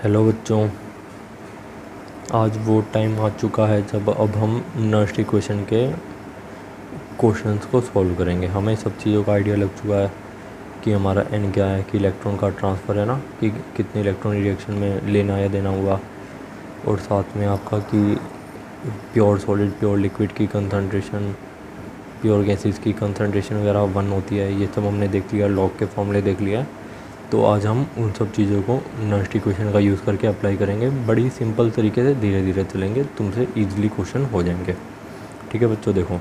Hello बच्चों, आज वो टाइम आ चुका है जब अब हम नर्सरी क्वेश्चन के क्वेश्चंस को सॉल्व करेंगे। हमें सब चीज़ों का आइडिया लग चुका है कि हमारा एन क्या है, कि इलेक्ट्रॉन का ट्रांसफ़र है ना, कि कितने इलेक्ट्रॉन रिएक्शन में लेना या देना हुआ, और साथ में आपका कि प्योर सॉलिड प्योर लिक्विड की कंसंट्रेशन, प्योर गैसेस की कंसंट्रेशन वगैरह 1 होती है। ये सब हमने देख लिया, लॉग के फॉर्मूले देख लिया है। तो आज हम उन सब चीज़ों को नर्सरी क्वेश्चन का यूज़ करके अप्लाई करेंगे। बड़ी सिंपल तरीके से धीरे धीरे चलेंगे, तुमसे ईजिली क्वेश्चन हो जाएंगे। ठीक है बच्चों, देखो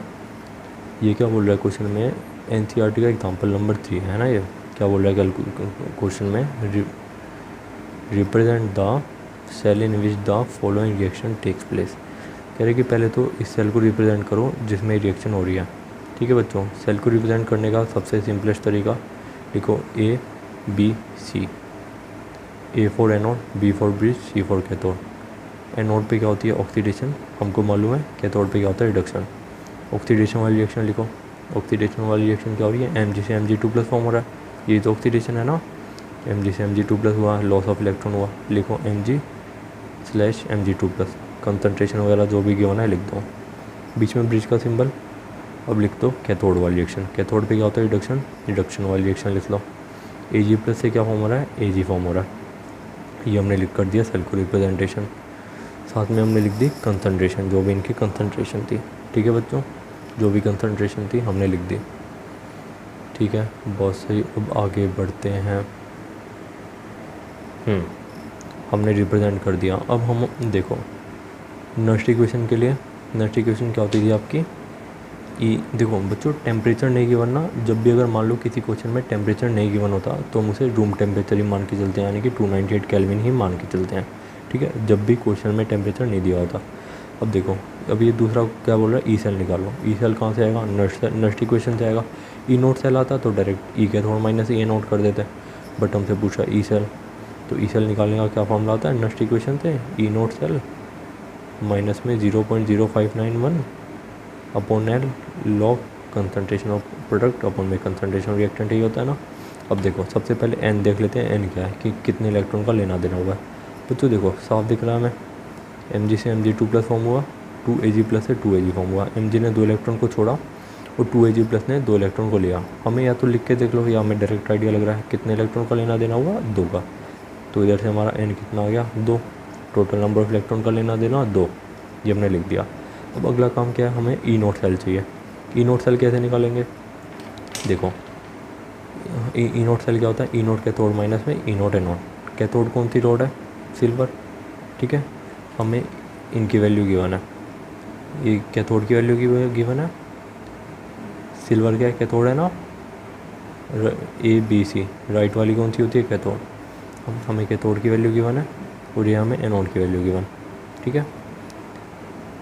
ये क्या बोल रहा है क्वेश्चन में, एनसीईआरटी का एग्जांपल नंबर 3 है ना। ये क्या बोल रहा है क्वेश्चन में, represent the cell in which the following reaction takes place. कह रहे कि पहले तो इस सेल को रिप्रेजेंट करो जिसमें रिएक्शन हो रही है। ठीक है बच्चों, सेल को रिप्रेजेंट करने का सबसे सिंपलेस्ट तरीका लिखो A B C, A for anode, B for bridge, C for cathode. Anode पे क्या होती है ऑक्सीडेशन, हमको मालूम है। कैथोड पे क्या होता है रिडक्शन। ऑक्सीडेशन वाली रिएक्शन लिखो। ऑक्सीडेशन वाली रिएक्शन क्या हो रही है, एम जी से Mg2+ फॉर्म हो रहा है, ये तो ऑक्सीडेशन है ना। Mg से Mg2+ हुआ, लॉस ऑफ इलेक्ट्रॉन हुआ, लिखो Mg/Mg2+। कंसनट्रेशन वगैरह जो भी गिवन है लिख दो, बीच में ब्रिज का सिंबल। अब लिख दो कैथोड वाली रिएक्शन। कैथोड पे क्या होता है रिडक्शन, रिडक्शन वाली रिएक्शन लिख लो। Ag+ से क्या फॉर्म हो रहा है, Ag फॉर्म हो रहा है। ये हमने लिख कर दिया सेल को रिप्रेजेंटेशन। साथ में हमने लिख दी कंसंट्रेशन, जो भी इनकी कंसंट्रेशन थी। ठीक है बच्चों, जो भी कंसंट्रेशन थी हमने लिख दी। ठीक है, बहुत सही। अब आगे बढ़ते हैं। हमने रिप्रेजेंट कर दिया। अब हम देखो नर्सरी क्वेश्चन के लिए, नर्सरी क्वेश्चन क्या होती थी आपकी देखो बच्चों, टेम्परेचर नहीं गिवन ना। जब भी अगर मान लो किसी क्वेश्चन में टेम्परेचर नहीं गिवन होता तो हम उसे रूम टेम्परेचर ही मान के चलते हैं, यानी कि 298 केल्विन ही मान के चलते हैं। ठीक है, जब भी क्वेश्चन में टेम्परेचर नहीं दिया होता। अब देखो, अब ये दूसरा क्या बोल रहा है, ई सेल निकालो। ई सेल कहाँ से आएगा, नर्सरी क्वेश्चन से आएगा। ई नोट सेल आता तो डायरेक्ट ई कैथोड माइनस ए नोट कर देते, बट हमसे पूछा ई सेल, तो ई सेल निकालने का क्या फॉर्मूला आता है नर्सरी क्वेश्चन से, ई नोट सेल माइनस में 0.0591 upon L log concentration of product upon में कंसंट्रेशन ऑफ रिएक्टेंट, ही होता है ना। अब देखो सबसे पहले एन देख लेते हैं, एन क्या है कि कितने इलेक्ट्रॉन का लेना देना हुआ है। बच्चों देखो साफ दिख रहा है हमें, एम जी से Mg2+ फॉर्म हुआ, 2Ag+ से 2Ag फॉर्म हुआ। एम जी ने 2 इलेक्ट्रॉन को छोड़ा और 2Ag+ ने 2 इलेक्ट्रॉन को लिया। हमें या तो लिख के देख लो या हमें डायरेक्ट आइडिया लग रहा है कितने इलेक्ट्रॉन का लेना देना हुआ, 2 का। तो इधर से हमारा एन कितना आ गया, 2। टोटल नंबर ऑफ इलेक्ट्रॉन का लेना देना 2, ये हमने लिख दिया। अब अगला काम क्या है, हमें ई नोट सेल चाहिए। ई नोट सेल कैसे निकालेंगे, देखो ई नोट सेल क्या होता है, ई नोट कैथोड माइनस में ई नोट एनोड। कैथोड कौन सी रोड है, सिल्वर। ठीक है, हमें इनकी वैल्यू गिवन है, ये कैथोड की वैल्यू गिवन है, सिल्वर क्या है कैथोड है ना, ए बी सी, राइट वाली कौन सी होती है कैथोड। हमें कैथोड की वैल्यू गिवन है और ये हमें एनोड की वैल्यू गिवन। ठीक है,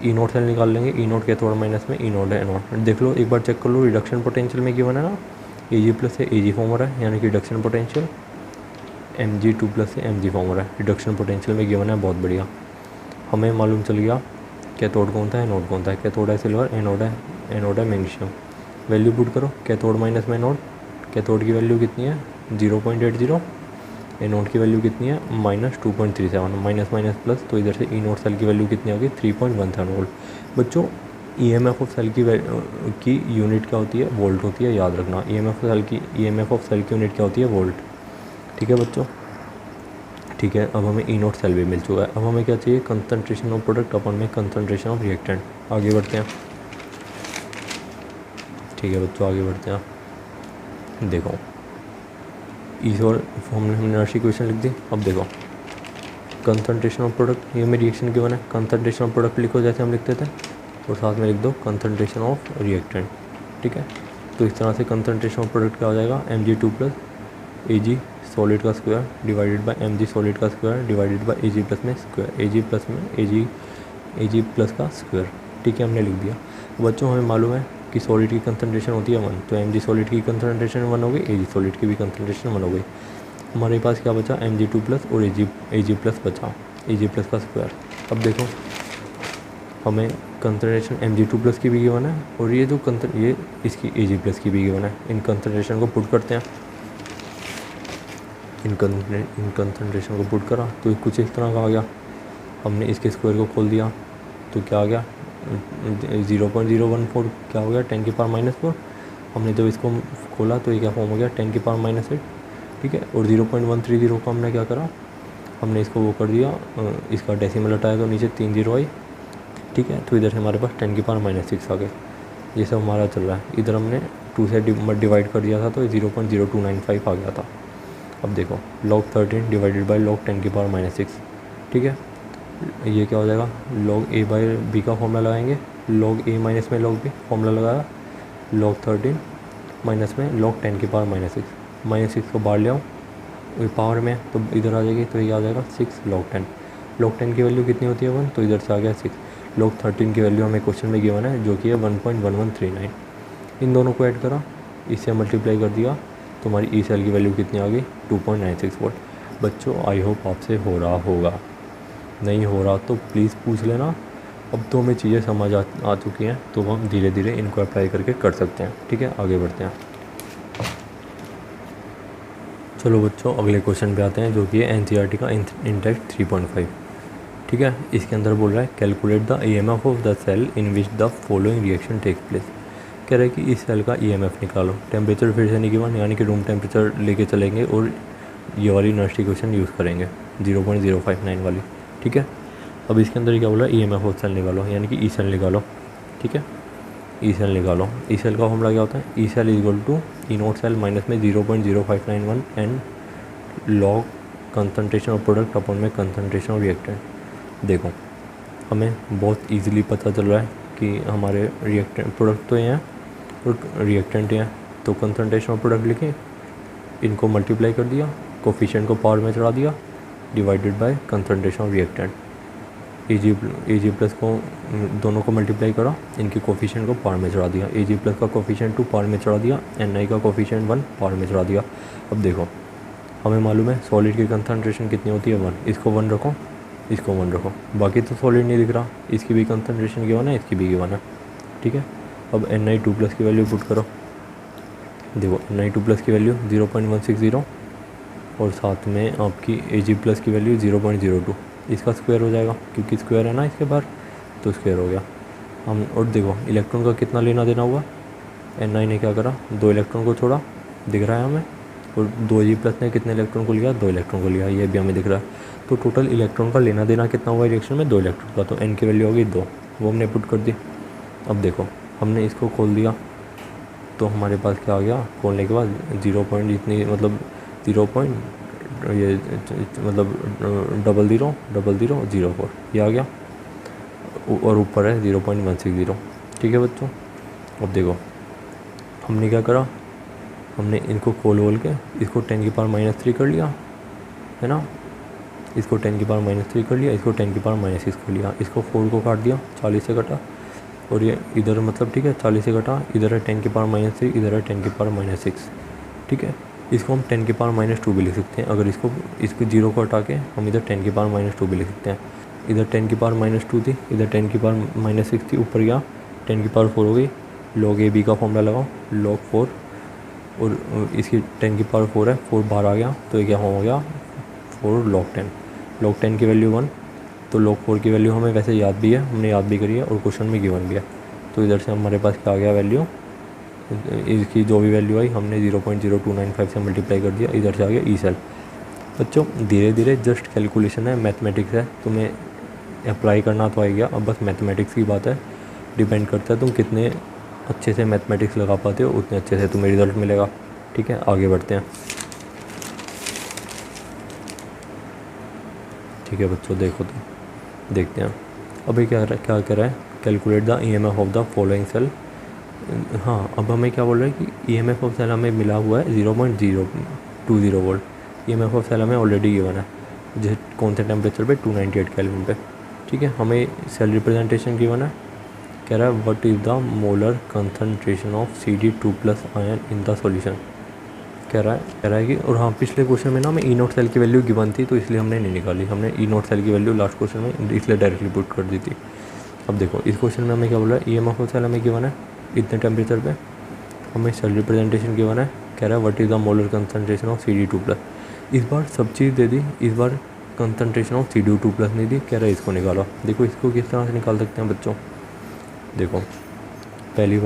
ई नोट सेल निकाल लेंगे, ई नोट कैथोड माइनस में ई नोट है एनोड। देख लो एक बार चेक कर लो, रिडक्शन पोटेंशियल में गिवन है ना, Ag+ से Ag फॉर्म हो रहा है, यानी कि रिडक्शन पोटेंशियल। Mg2+ से Mg फॉर्म हो रहा है, रिडक्शन पोटेंशियल में गिवन है, बहुत बढ़िया। हमें मालूम चल गया कैथोड कौन था, एनोड कौन था। कैथोड है सिल्वर, एनोड है मैग्नीशियम। वैल्यू पुट करो, कैथोड माइनस में एनोड। कैथोड की वैल्यू कितनी है 0.80, एनोड की वैल्यू कितनी है -2.37, माइनस माइनस प्लस, तो इधर से ई नोट सेल की वैल्यू कितनी आ गई 3.17 वोल्ट। बच्चों ईएमएफ ऑफ सेल की यूनिट क्या होती है, वोल्ट होती है, याद रखना। ईएमएफ ऑफ सेल की यूनिट क्या होती है, वोल्ट। ठीक है बच्चों, ठीक है। अब हमें ई नोट सेल भी मिल चुका है। अब हमें क्या चाहिए, कंसंट्रेशन ऑफ प्रोडक्ट अपन में कंसंट्रेशन ऑफ रिएक्टेंट। आगे बढ़ते हैं। ठीक है बच्चों, आगे बढ़ते हैं। देखो इस और हमने नर्सरी क्वेश्चन लिख दी। अब देखो कंसंट्रेशन ऑफ प्रोडक्ट, ये में रिएक्शन गिवन है, कंसंट्रेशन ऑफ प्रोडक्ट लिखो जैसे हम लिखते थे, और साथ में लिख दो कंसंट्रेशन ऑफ रिएक्टेंट। ठीक है, तो इस तरह से कंसंट्रेशन ऑफ प्रोडक्ट क्या हो जाएगा, Mg2+ Ag सॉलिड का square divided by Mg solid का स्क्वायर डिवाइडेड बाय Ag+ में स्क्वायर, Ag+ में Ag+ का स्क्वायर। ठीक है, हमने लिख दिया। बच्चों हमें मालूम है कि सॉलिड की कंसंट्रेशन होती है 1, तो Mg सॉलिड की कंसंट्रेशन 1 हो गई, Ag सॉलिड की भी कंसंट्रेशन 1 हो गई। हमारे पास क्या बचा, Mg2+ और Ag+ बचा, Ag+ का स्क्वायर। अब देखो हमें कंसंट्रेशन Mg2+ की भी गिवन है और ये जो ये इसकी Ag+ की भी गिवन है। इन कंसंट्रेशन को पुट करते हैं। इन कंसनट्रेशन को पुट करा तो कुछ इस तरह का आ गया। हमने इसके स्क्वायर को खोल दिया तो क्या आ गया 0.014 क्या हो गया 10 की पावर -4। हमने जब इसको खोला तो ये क्या फॉर्म हो गया 10 की पावर -8, ठीक है। और 0.130 को हमने क्या करा, हमने इसको वो कर दिया, इसका डेसिमल हटाया तो नीचे 3 0 आई, ठीक है। तो इधर से हमारे पास 10 की पावर -6 आ गए। ये सब हमारा चल रहा है। इधर हमने 2 से डिवाइड कर दिया था तो 0.0295 आ गया था। अब देखो log 13 डिवाइडेड बाई log 10 की पावर -6, ठीक है। ये क्या हो जाएगा, log a बाई बी का फॉर्मूला लगाएंगे, log a माइनस में log b फॉर्मूला लगाया, log 13 माइनस में log 10 की पावर -6 को बाहर ले आओ पावर में तो इधर आ जाएगी, तो ये आ जाएगा 6 log 10 की वैल्यू कितनी होती है 1, तो इधर से आ गया 6। log 13 की वैल्यू हमें क्वेश्चन में गिवन है जो कि है 1.1139। इन दोनों को ऐड करा, इससे मल्टीप्लाई कर दिया तो हमारी ई सेल की वैल्यू कितनी आ गई 2.96 वोल्ट। बच्चों आई होप आपसे हो रहा होगा, नहीं हो रहा तो प्लीज़ पूछ लेना। अब तो हमें चीज़ें समझ आ चुकी हैं तो हम धीरे धीरे इनको अप्लाई करके कर सकते हैं, ठीक है। आगे बढ़ते हैं। चलो बच्चों अगले क्वेश्चन पे आते हैं जो कि है एनसीईआरटी का इंडेक्स 3.5, ठीक है। इसके अंदर बोल रहा है calculate the EMF of the cell in which the following reaction takes place. कह रहा है कि इस सेल का ईएमएफ निकालो। टेम्परेचर फिर से नहीं गिवन, यानी कि रूम टेम्परेचर लेके चलेंगे और ये वाली नर्स इक्वेशन यूज़ करेंगे 0.059 वाली, ठीक है। अब इसके अंदर क्या बोला, ईएमएफ ऑफ सेल निकालो, यानी कि ई सेल निकालो, ठीक है। ई सेल निकालो। ई सेल का फॉर्मूला क्या होता है, E cell equal to E naught cell minus में 0.0591 and log concentration of product upon में कंसनट्रेशन ऑफ रिएक्टेंट। देखो हमें बहुत इजीली पता चल रहा है कि हमारे रिएक्टेंट प्रोडक्ट तो ये हैं और रिएक्टेंट हैं, तो कंसनट्रेशन ऑफ प्रोडक्ट लिखे, इनको मल्टीप्लाई कर दिया, कोफिशिएंट को पावर में चढ़ा दिया, divided by concentration of reactant. A G plus को दोनों को मल्टीप्लाई करा, इनके कोफिशिएंट को पावर में चढ़ा दिया, ए जी प्लस का कोफिशिएंट 2 पावर में चढ़ा दिया, एन आई का कोफिशिएंट 1 पावर में चढ़ा दिया। अब देखो हमें मालूम है सॉलिड की कंसनट्रेशन कितनी होती है 1, इसको 1 रखो, इसको 1 रखो, बाकी तो सॉलिड नहीं दिख रहा, इसकी भी कंसनट्रेशन गिवन है, इसकी भी गिवन है, ठीक है। अब Na2+ की वैल्यू पुट करो। देखो Na2+ की वैल्यू 0.160 और साथ में आपकी Ag+ की वैल्यू 0.02, इसका स्क्वायर हो जाएगा क्योंकि स्क्वायर है ना इसके बाहर, तो स्क्वायर हो गया हम। और देखो इलेक्ट्रॉन का कितना लेना देना हुआ, Na ने क्या करा 2 इलेक्ट्रॉन को छोड़ा, दिख रहा है हमें, और 2Ag+ ने कितने इलेक्ट्रॉन को लिया, 2 इलेक्ट्रॉन को लिया, ये भी हमें दिख रहा है। तो टोटल इलेक्ट्रॉन का लेना देना कितना हुआ रिएक्शन में, 2 इलेक्ट्रॉन का, तो n की वैल्यू होगी 2, वो हमने पुट कर दी। अब देखो हमने इसको खोल दिया तो हमारे पास क्या आ गया, खोलने के बाद 0 पॉइंट इतनी मतलब 0 पॉइंट ये मतलब 000004 ये आ गया, और ऊपर है 0.160, ठीक है बच्चों। अब देखो हमने क्या करा, हमने इनको खोल के इसको 10 की पावर -3 कर लिया, है ना, इसको 10 की पावर -3 कर लिया, इसको 10 की पावर -6 कर लिया, इसको 4 को काट दिया, 40 से कटा, और ये इधर मतलब ठीक है 40 से कटा, इधर है 10 की पावर -3, इधर है 10 की पावर -6, ठीक है। इसको हम 10 की पावर -2 भी लिख सकते हैं, अगर इसको 0 को हटा के हम इधर 10 की पावर -2 भी लिख सकते हैं। इधर 10 की पावर -2 थी, इधर 10 की पावर -6 थी, ऊपर गया 10 की पावर 4 हो गई, log a b का फॉर्मूला लगाओ log 4, और इसकी 10 की पावर 4 है, 4 बाहर आ गया तो ये क्या हो गया 4 log 10 की वैल्यू 1, तो log 4 की वैल्यू हमें वैसे याद भी है, हमने याद भी करी है और क्वेश्चन में गिवन भी है। तो इधर से हमारे पास क्या आ गया वैल्यू, इसकी जो भी वैल्यू आई हमने 0.0295 से मल्टीप्लाई कर दिया, इधर से आ गया ई सेल। बच्चों धीरे धीरे जस्ट कैलकुलेशन है, मैथमेटिक्स है, तुम्हें अप्लाई करना तो आ गया, अब बस मैथमेटिक्स की बात है, डिपेंड करता है तुम कितने अच्छे से मैथमेटिक्स लगा पाते हो, उतने अच्छे से तुम्हें रिज़ल्ट मिलेगा, ठीक है। आगे बढ़ते हैं, ठीक है बच्चों, देखो तो देखते हैं अभी क्या कर रहा है, calculate the EMF of the following cell. हाँ अब हमें क्या बोल रहा है कि ईएमएफ ऑफ सेल हमें मिला हुआ है 0.020 वोल्ट, ईएमएफ ऑफ सेल हमें ऑलरेडी गिवन है, जिस कौन से टेम्परेचर पे 298 केल्विन पे, ठीक है। हमें सेल रिप्रेजेंटेशन गिवन है, कह रहा है what is the molar concentration of Cd2+ ion in the solution, कह रहा है कि, और हाँ पिछले क्वेश्चन में ना हमें ई नोट सेल की वैल्यू गिवन थी तो इसलिए हमने नहीं निकाली, हमने ई नोट सेल की वैल्यू लास्ट क्वेश्चन में इसलिए डायरेक्टली पुट कर दी थी। अब देखो इस क्वेश्चन में हमें क्या बोल रहा है, ईएमएफ ऑफ सेल हमें गिवन है इतने टेम्परेचर पे, हमें सेल रिप्रेजेंटेशन गिवन है, कह रहा है what is the molar concentration of Cd2+। इस बार सब चीज़ दे दी, इस बार कंसंट्रेशन ऑफ CD2+ नहीं दी, कह रहा है इसको निकालो। देखो इसको किस तरह से निकाल सकते हैं बच्चों। देखो पहली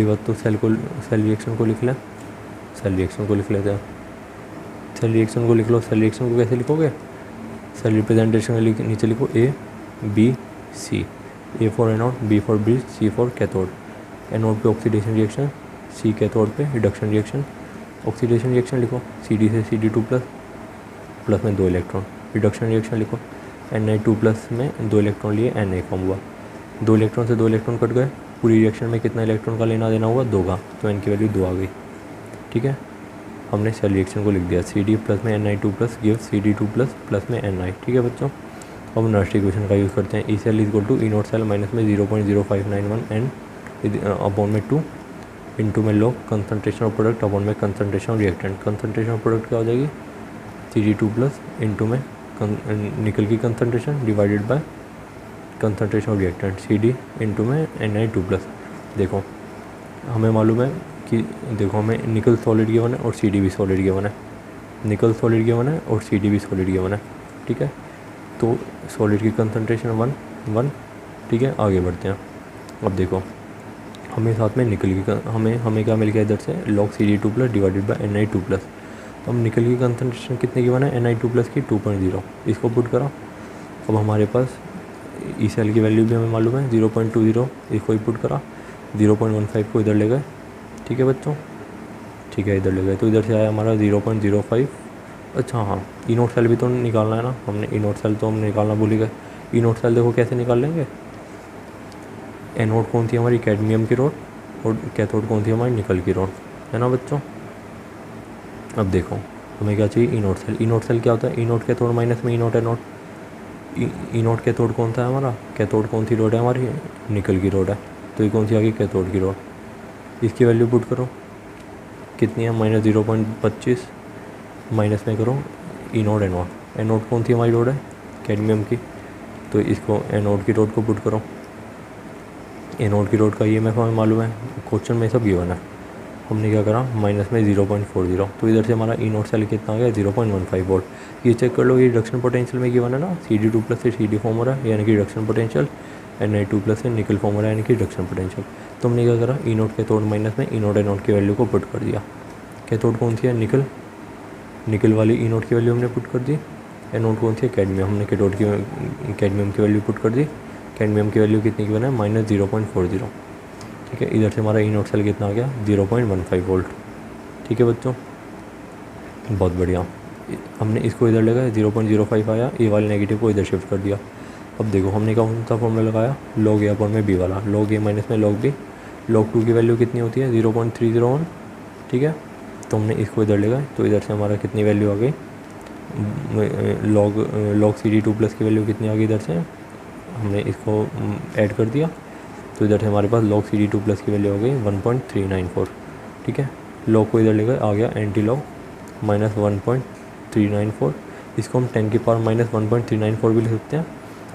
बात तो सेल रिएक्शन को लिख लें, सेल रिएक्शन को लिख लेते हैं। सेल रिएक्शन को लिख लो। सेल रिएक्शन को कैसे लिखोगे, सेल रिप्रेजेंटेशन के नीचे लिखो ABC, A for anode, B for bridge, C for cathode. Anode पे ऑक्सीडेशन रिएक्शन, C कैथोड पे रिडक्शन रिएक्शन। ऑक्सीडेशन रिएक्शन लिखो CD से CD2+ प्लस में 2 इलेक्ट्रॉन। रिडक्शन रिएक्शन लिखो Na2+ में 2 इलेक्ट्रॉन लिए Na फॉर्म हुआ। 2 इलेक्ट्रॉन से 2 इलेक्ट्रॉन कट गए। पूरी रिएक्शन में कितना इलेक्ट्रॉन का लेना देना हुआ, 2 का, तो n की वैल्यू 2 आ गई। ठीक है, हमने सेल रिएक्शन को लिख दिया, CD प्लस में Na2+ गिव CD2+ प्लस में Na। ठीक है बच्चों, अब नर्स्ट इक्वेशन का यूज़ करते हैं। E cell equal to E0 cell minus में 0.0591 एंड अपॉन में 2 इंटू में log concentration of product upon में concentration of reactant. Concentration of product क्या हो जाएगी, CD2+ इंटू में निकल की concentration divided by concentration of reactant CD into में Na2+। देखो हमें मालूम है कि देखो हमें निकल सॉलिड गिवन है और CD भी सॉलिड गिवन है, निकल सॉलिड गिवन है और CD भी सॉलिड गिवन है। ठीक है, तो सॉलिड की कंसनट्रेशन 1 ठीक है, आगे बढ़ते हैं। अब देखो हमें साथ में निकल की हमें क्या मिल गया इधर से, log CD2+ divided by Na2+। अब निकल की कंसनट्रेशन कितने गिवन है, Na2+ की 2.0, इसको पुट करो। अब हमारे पास ई सेल की वैल्यू भी हमें मालूम है 0.20, इसको ही पुट करा। 0.15 को इधर ले गए। ठीक है बच्चों, ठीक है इधर ले गए, तो इधर से आया हमारा 0.05। अच्छा हाँ, E0 सेल भी तो निकालना है ना, हमने E0 सेल तो हमने निकालना भूल ही गए। E0 सेल देखो कैसे निकाल लेंगे, एनोड कौन थी हमारी, कैडमियम की रोड, और कैथोड कौन थी हमारी, निकल की रोड, है ना बच्चों। अब देखो हमें क्या चाहिए, E0 सेल। E0 सेल क्या होता है, E0 कैथोड माइनस में E0 एनोड। E0 कैथोड कौन सा है हमारा, कैथोड कौन सी रोड है हमारी, निकल की रोड है, तो ये कौन सी आ गई, कैथोड की रोड। इसकी वैल्यू पुट करो, कितनी है, -0.25 माइनस में करो E0 एनोड। एनोड कौन सी हमारी रोड है, कैडमियम की, तो इसको एनोड की रोड को पुट करो। एनोड की रोड का EMF हमें मालूम है, क्वेश्चन में सब गिवन है। हमने क्या करा, माइनस में 0.40, तो इधर से हमारा E0 सेल कितना आ गया, 0.15 वोल्ट। ये चेक कर लो, ये रिडक्शन पोटेंशियल में गिवन है ना, CD2+ से CD फॉर्म हो रहा है यानी कि रिडक्शन पोटेंशियल, Na2+ से निकल फॉर्म हो रहा है यानी कि रिडक्शन पोटेंशियल। तो हमने क्या करा, E0 कैथोड माइनस में E0 एनोड की वैल्यू को पुट कर दिया। कैथोड कौन सी है, निकल, निकल वाली E0 की वैल्यू हमने पुट कर दी। एनोड कौन सी है, कैडमियम, हमने कैथोड की कैडमियम की वैल्यू पुट कर दी। कैडमियम की वैल्यू कितनी की बना है, -0.40। ठीक है, इधर से हमारा E0 सेल कितना आ गया, 0.15 वोल्ट। ठीक है बच्चों, बहुत बढ़िया। हमने इसको इधर लगाया, 0.05 आया, ए वाले नेगेटिव को इधर शिफ्ट कर दिया। अब देखो हमने कौन सा फॉर्मूला लगाया, log A अपॉन में B वाला, log A माइनस में log B। log 2 की वैल्यू कितनी होती है, 0.301। ठीक है, तो हमने इसको इधर लगाया, तो इधर से हमारा कितनी वैल्यू आ गई, log CD2+ की वैल्यू कितनी आ गई, इधर से हमने इसको ऐड कर दिया, तो इधर से हमारे पास log CD2+ की वैल्यू हो गई 1.394। ठीक है, log को इधर ले गए, आ गया एंटी लॉग -1.394। इसको हम 10 की पावर -1.394 भी लिख सकते हैं।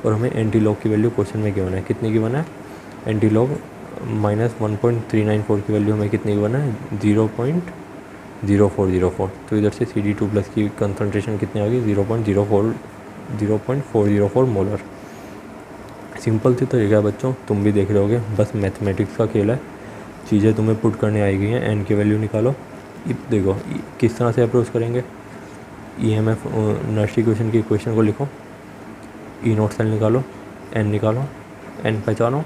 और हमें एंटी लॉग की वैल्यू क्वेश्चन में गिवन है, कितनी गिवन है, एंटी लॉग -1.394 की वैल्यू हमें कितनी गिवन है, 0.0404। तो इधर से CD2+ की कंसनट्रेशन कितनी आ गई, 0.404 मोलर। सिंपल सी तरीका है बच्चों, तुम भी देख रहे होगे, बस मैथमेटिक्स का खेल है, चीज़ें तुम्हें पुट करने आई गई हैं। एन की वैल्यू निकालो। देखो किस तरह से अप्रोच करेंगे, EMF नर्स्ट इक्वेशन की इक्वेशन को लिखो, E0 सेल निकालो, N निकालो, N पहचानो,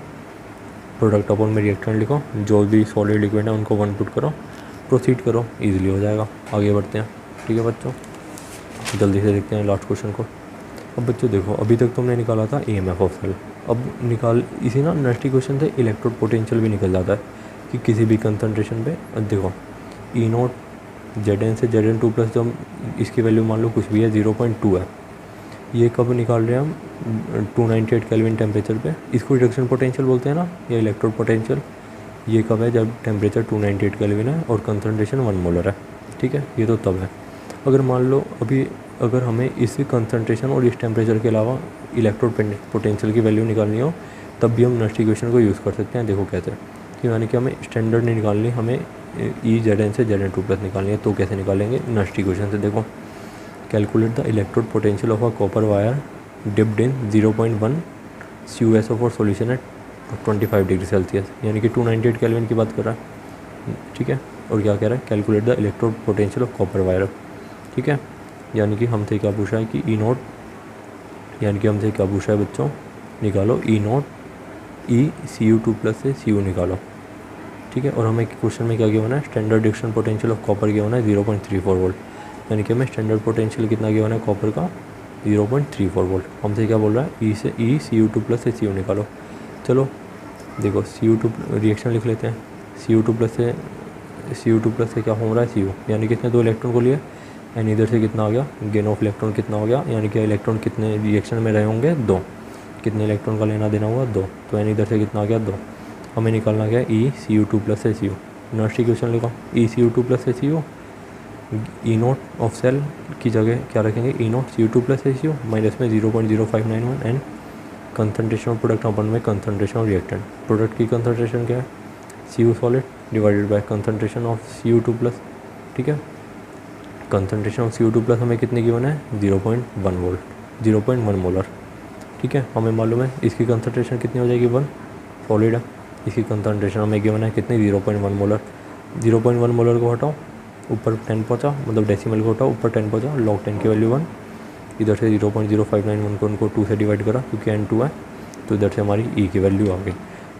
प्रोडक्ट अपॉन में रिएक्टेंट लिखो, जो भी सॉलिड लिक्विड है उनको 1 पुट करो, प्रोसीड करो, इजीली हो जाएगा। आगे बढ़ते हैं। ठीक है बच्चों, जल्दी से देखते हैं लास्ट क्वेश्चन को। अब बच्चों देखो, अभी तक तुमने निकाला था EMF ऑफ सेल, अब निकाल इसी ना नर्स्ट इक्वेशन से इलेक्ट्रोड पोटेंशियल भी निकल जाता है कि किसी भी कंसनट्रेशन पे। देखो E0 Zn से Zn2+ जब इसकी वैल्यू मान लो कुछ भी है 0.2 है, ये कब निकाल रहे हैं हम, 298 केल्विन टेम्परेचर पे। इसको रिडक्शन पोटेंशियल बोलते हैं ना, या इलेक्ट्रोड पोटेंशियल। ये कब है, जब टेम्परेचर 298 केल्विन है और कंसनट्रेशन 1 मोलर है। ठीक है, ये तो तब है। अगर मान लो अभी अगर हमें इस कंसनट्रेशन और इस टेम्परेचर के अलावा इलेक्ट्रोड पोटेंशियल की वैल्यू निकालनी हो, तब भी हम नर्स्ट इक्वेशन को यूज़ कर सकते हैं। देखो कैसे, कि यानी कि हमें स्टैंडर्ड नहीं निकालनी, हमें ई जेड एन से जेड एन टू प्लस निकालनी है। तो कैसे निकालेंगे, नॉस्ट इक्वेशन से। देखो, calculate the electrode potential of a copper wire dipped in 0.1 CuSO four solution at 25 degree Celsius, यानी कि 298 केल्विन की बात कर रहा है, ठीक है। और क्या कह रहा है, calculate the electrode potential of copper wire, ठीक है। यानी कि हमसे क्या पूछा है कि ई नॉट, यानी कि हमसे क्या पूछा है बच्चों, निकालो ई नॉट ई Cu2 प्लस से Cu निकालो, ठीक है। और हमें क्वेश्चन में क्या गिवन है, standard diction potential of copper given है 0.34 वोल्ट, यानी कि हमें स्टैंडर्ड पोटेंशियल कितना गिवन है कॉपर का, 0.34 वोल्ट। हमसे क्या बोल रहा है, ई से ई Cu2 प्लस से Cu निकालो। चलो देखो, Cu2 रिएक्शन लिख लेते हैं। Cu2 प्लस से क्या हो रहा है, Cu, यानी कितने 2 इलेक्ट्रॉन को लिए, एंड इधर से कितना आ गया, गेन ऑफ इलेक्ट्रॉन कितना हो गया, यानी कि इलेक्ट्रॉन कितने रिएक्शन में रहे होंगे, 2। कितने इलेक्ट्रॉन का लेना देना हुआ, 2। तो यानी इधर से कितना आ गया, 2। हमें निकालना गया ई Cu2 प्लस से Cu। नॉस्ट इक्वेशन लिखा, ई Cu2 प्लस से Cu, E naught of cell की जगह क्या रखेंगे, ई नॉट Cu2 प्लस से Cu माइनस में 0.0591 and concentration of product upon में कंसनट्रेशन ऑफ रिएक्टेंट। प्रोडक्ट की कंसनट्रेशन क्या है, Cu solid divided by concentration of Cu2 plus, ठीक है। कंसनट्रेशन ऑफ Cu2 प्लस हमें कितनी गिवन है, 0.1 वोल्ट, 0.1 मोलर, ठीक है। हमें मालूम है इसकी कंसनट्रेशन कितनी हो जाएगी, 1, सॉलिड है। इसकी कंसनट्रेशन हमें गिवन है कितनी, 0.1 मोलर। 0.1 मोलर को हटाओ, ऊपर 10 पहुँचा, मतलब डेसिमल को हटाओ, ऊपर 10 पहुँचा, log 10 की वैल्यू 1। इधर से 0.0591 को उनको 2 से डिवाइड करा क्योंकि N2 है, तो इधर से हमारी ई की वैल्यू आ गई।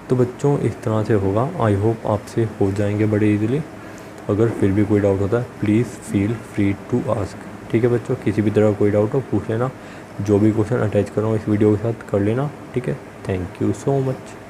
तो बच्चों इस तरह से होगा, आई होप आपसे हो जाएंगे बड़े इजीली। अगर फिर भी कोई डाउट होता है please feel free to ask, ठीक है बच्चों। किसी भी तरह कोई डाउट हो पूछ लेना, जो भी क्वेश्चन अटैच कर रहा हूँ इस वीडियो के साथ कर लेना, ठीक है। Thank you so much.